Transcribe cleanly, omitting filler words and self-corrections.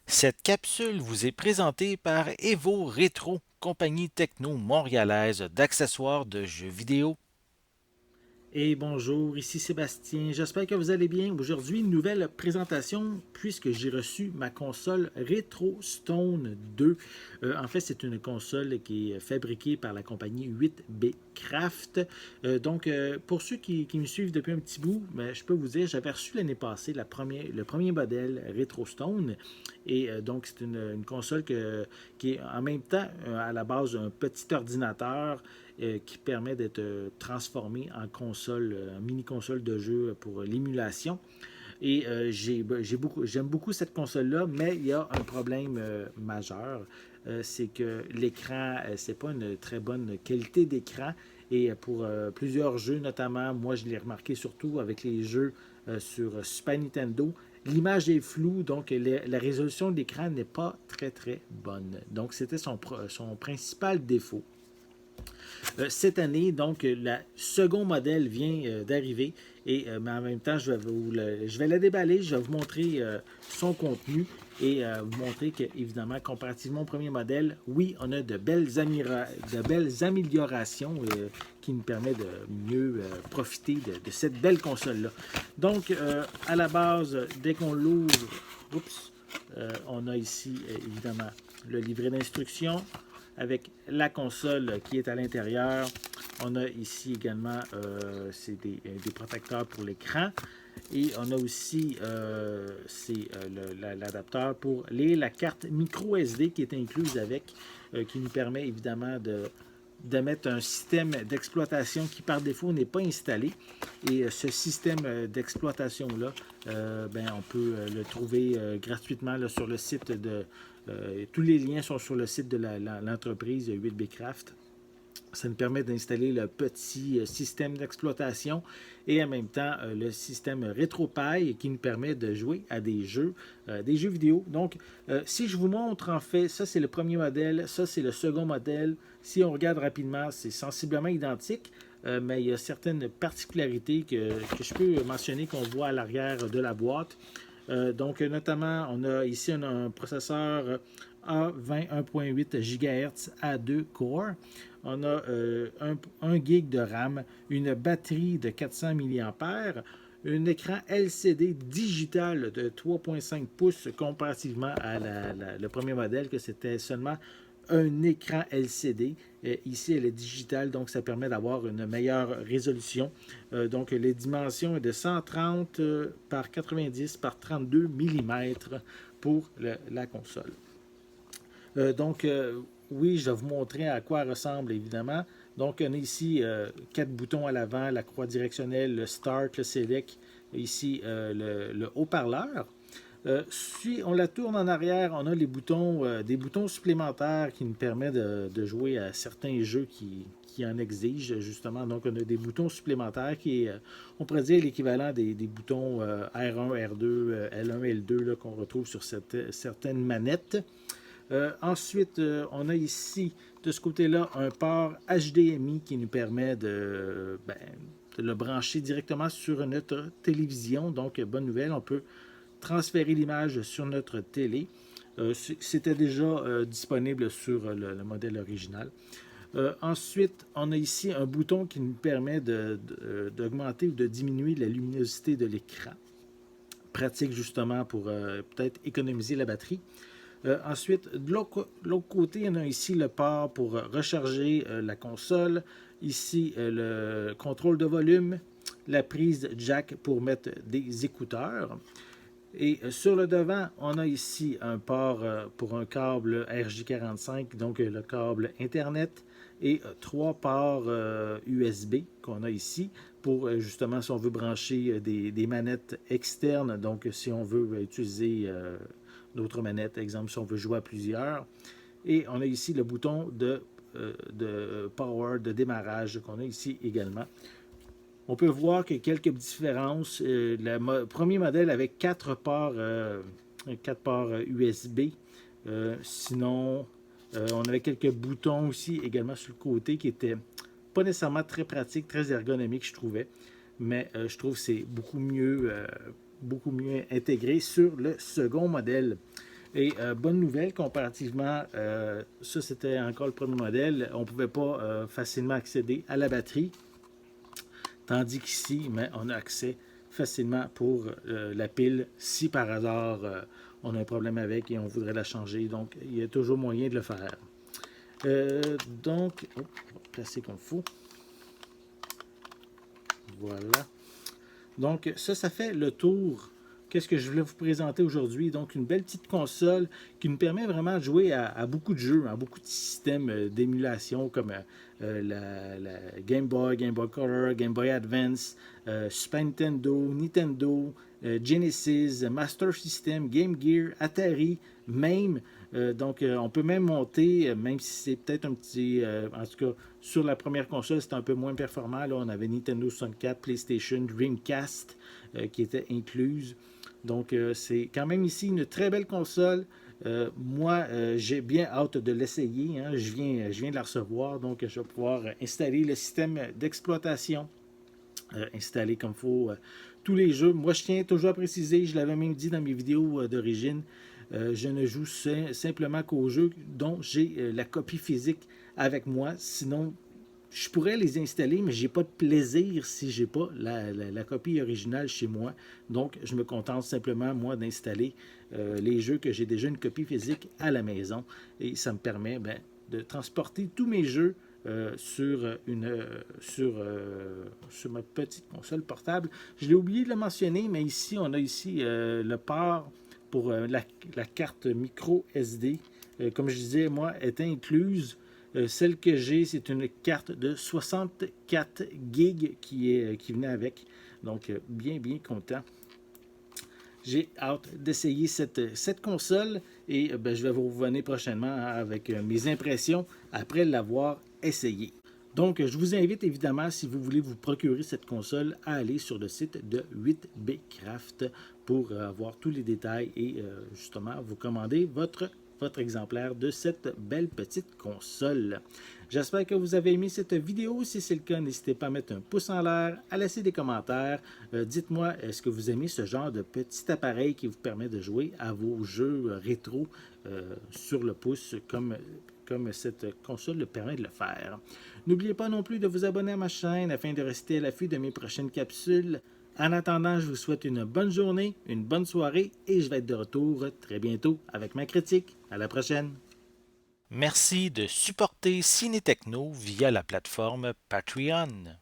Cette capsule vous est présentée par Evo Rétro, compagnie techno montréalaise d'accessoires de jeux vidéo. Et bonjour, ici Sébastien. J'espère que vous allez bien. Aujourd'hui, une nouvelle présentation puisque j'ai reçu ma console Retro Stone 2. En fait, c'est une console qui est fabriquée par la compagnie 8B Craft. Pour ceux qui me suivent depuis un petit bout, ben, je peux vous dire, j'avais reçu l'année passée le premier modèle Retro Stone. C'est une console qui est en même temps à la base un petit ordinateur qui permet d'être transformé en console, en mini-console de jeu pour l'émulation. J'aime beaucoup cette console-là, mais il y a un problème majeur. C'est que l'écran, c'est pas une très bonne qualité d'écran. Et pour plusieurs jeux, notamment, moi je l'ai remarqué surtout avec les jeux sur Super Nintendo, l'image est floue, donc la résolution de l'écran n'est pas très très bonne. Donc c'était son principal défaut. Cette année, donc, le second modèle vient d'arriver mais en même temps, je vais la déballer, je vais vous montrer son contenu et vous montrer que, évidemment, comparativement au premier modèle, oui, on a de belles améliorations qui nous permettent de mieux profiter de cette belle console-là. À la base, dès qu'on l'ouvre, oups, on a ici, évidemment, le livret d'instructions avec la console qui est à l'intérieur. On a ici également des protecteurs pour l'écran. Et on a aussi l'adapteur pour la carte micro SD qui est incluse avec, qui nous permet évidemment de mettre un système d'exploitation qui par défaut n'est pas installé. Et ce système d'exploitation-là, on peut le trouver gratuitement là, sur le site de... tous les liens sont sur le site de l'entreprise 8B Craft. Ça nous permet d'installer le petit système d'exploitation et en même temps le système RetroPie qui nous permet de jouer à des jeux vidéo. Si je vous montre en fait, ça c'est le premier modèle, ça c'est le second modèle. Si on regarde rapidement, c'est sensiblement identique, mais il y a certaines particularités que je peux mentionner qu'on voit à l'arrière de la boîte. Notamment, on a ici un processeur A20 1.8 GHz A2 Core. On a 1 gig de RAM, une batterie de 400 mAh, un écran LCD digital de 3,5 pouces comparativement à le premier modèle que c'était seulement un écran LCD. Ici, elle est digitale, donc ça permet d'avoir une meilleure résolution. Les dimensions sont de 130 par 90 par 32 mm pour la console. Oui, je vais vous montrer à quoi elle ressemble, évidemment. Donc, on a ici 4 boutons à l'avant, la croix directionnelle, le Start, le Select, ici le haut-parleur. Si on la tourne en arrière, on a des boutons supplémentaires qui nous permettent de jouer à certains jeux qui en exigent, justement. Donc, on a des boutons supplémentaires qui est, on pourrait dire, l'équivalent des boutons R1, R2, L1, L2 qu'on retrouve sur certaines manettes. On a ici, de ce côté-là, un port HDMI qui nous permet de le brancher directement sur notre télévision. Donc, bonne nouvelle, on peut transférer l'image sur notre télé. C'était déjà disponible sur le modèle original. Ensuite, on a ici un bouton qui nous permet d'augmenter ou de diminuer la luminosité de l'écran. Pratique justement pour peut-être économiser la batterie. Ensuite, de l'autre côté, on a ici le port pour recharger la console. Ici, le contrôle de volume, la prise jack pour mettre des écouteurs. Et sur le devant, on a ici un port pour un câble RJ45, donc le câble Internet, et 3 ports USB qu'on a ici pour justement si on veut brancher des manettes externes, donc si on veut utiliser d'autres manettes, exemple si on veut jouer à plusieurs. Et on a ici le bouton de power, de démarrage qu'on a ici également. On peut voir qu'il y a quelques différences. Le premier modèle avait 4 ports USB. Sinon, on avait quelques boutons aussi également sur le côté qui étaient pas nécessairement très pratiques, très ergonomiques, je trouvais. Mais je trouve que c'est beaucoup mieux intégré sur le second modèle. Et bonne nouvelle, comparativement, ça c'était encore le premier modèle, on ne pouvait pas facilement accéder à la batterie, tandis qu'ici, on a accès facilement pour la pile si par hasard on a un problème avec et on voudrait la changer. Donc, il y a toujours moyen de le faire. Donc, on va placer comme il faut. Voilà. Donc, ça fait le tour. Qu'est-ce que je voulais vous présenter aujourd'hui? Donc, une belle petite console qui nous permet vraiment de jouer à beaucoup de jeux, à beaucoup de systèmes d'émulation comme la Game Boy, Game Boy Color, Game Boy Advance, Super Nintendo, Nintendo, Genesis, Master System, Game Gear, Atari, même. Donc, on peut même monter, même si c'est peut-être un petit... en tout cas, sur la première console, c'était un peu moins performant. Là, on avait Nintendo 64, PlayStation, Dreamcast qui étaient incluses. Donc, c'est quand même ici une très belle console. Moi, j'ai bien hâte de l'essayer. Hein. Je viens de la recevoir, donc je vais pouvoir installer le système d'exploitation, installer comme il faut tous les jeux. Moi, je tiens toujours à préciser, je l'avais même dit dans mes vidéos d'origine, je ne joue simplement qu'aux jeux dont j'ai la copie physique avec moi. Sinon, je pourrais les installer, mais je n'ai pas de plaisir si je n'ai pas la copie originale chez moi. Donc, je me contente simplement, moi, d'installer les jeux que j'ai déjà une copie physique à la maison. Et ça me permet de transporter tous mes jeux sur ma petite console portable. Je l'ai oublié de le mentionner, mais ici, on a ici le port pour la carte micro SD. Comme je disais, moi, est incluse. Celle que j'ai, c'est une carte de 64 gigs qui venait avec. Donc, bien content. J'ai hâte d'essayer cette console et je vais vous revenir prochainement avec mes impressions après l'avoir essayée. Donc, je vous invite évidemment, si vous voulez vous procurer cette console, à aller sur le site de 8Bcraft pour avoir tous les détails et justement vous commander votre exemplaire de cette belle petite console. J'espère que vous avez aimé cette vidéo. Si c'est le cas, n'hésitez pas à mettre un pouce en l'air, à laisser des commentaires. Dites-moi, est-ce que vous aimez ce genre de petit appareil qui vous permet de jouer à vos jeux rétro sur le pouce comme cette console le permet de le faire. N'oubliez pas non plus de vous abonner à ma chaîne afin de rester à l'affût de mes prochaines capsules. En attendant, je vous souhaite une bonne journée, une bonne soirée et je vais être de retour très bientôt avec ma critique. À la prochaine! Merci de supporter Ciné Techno via la plateforme Patreon.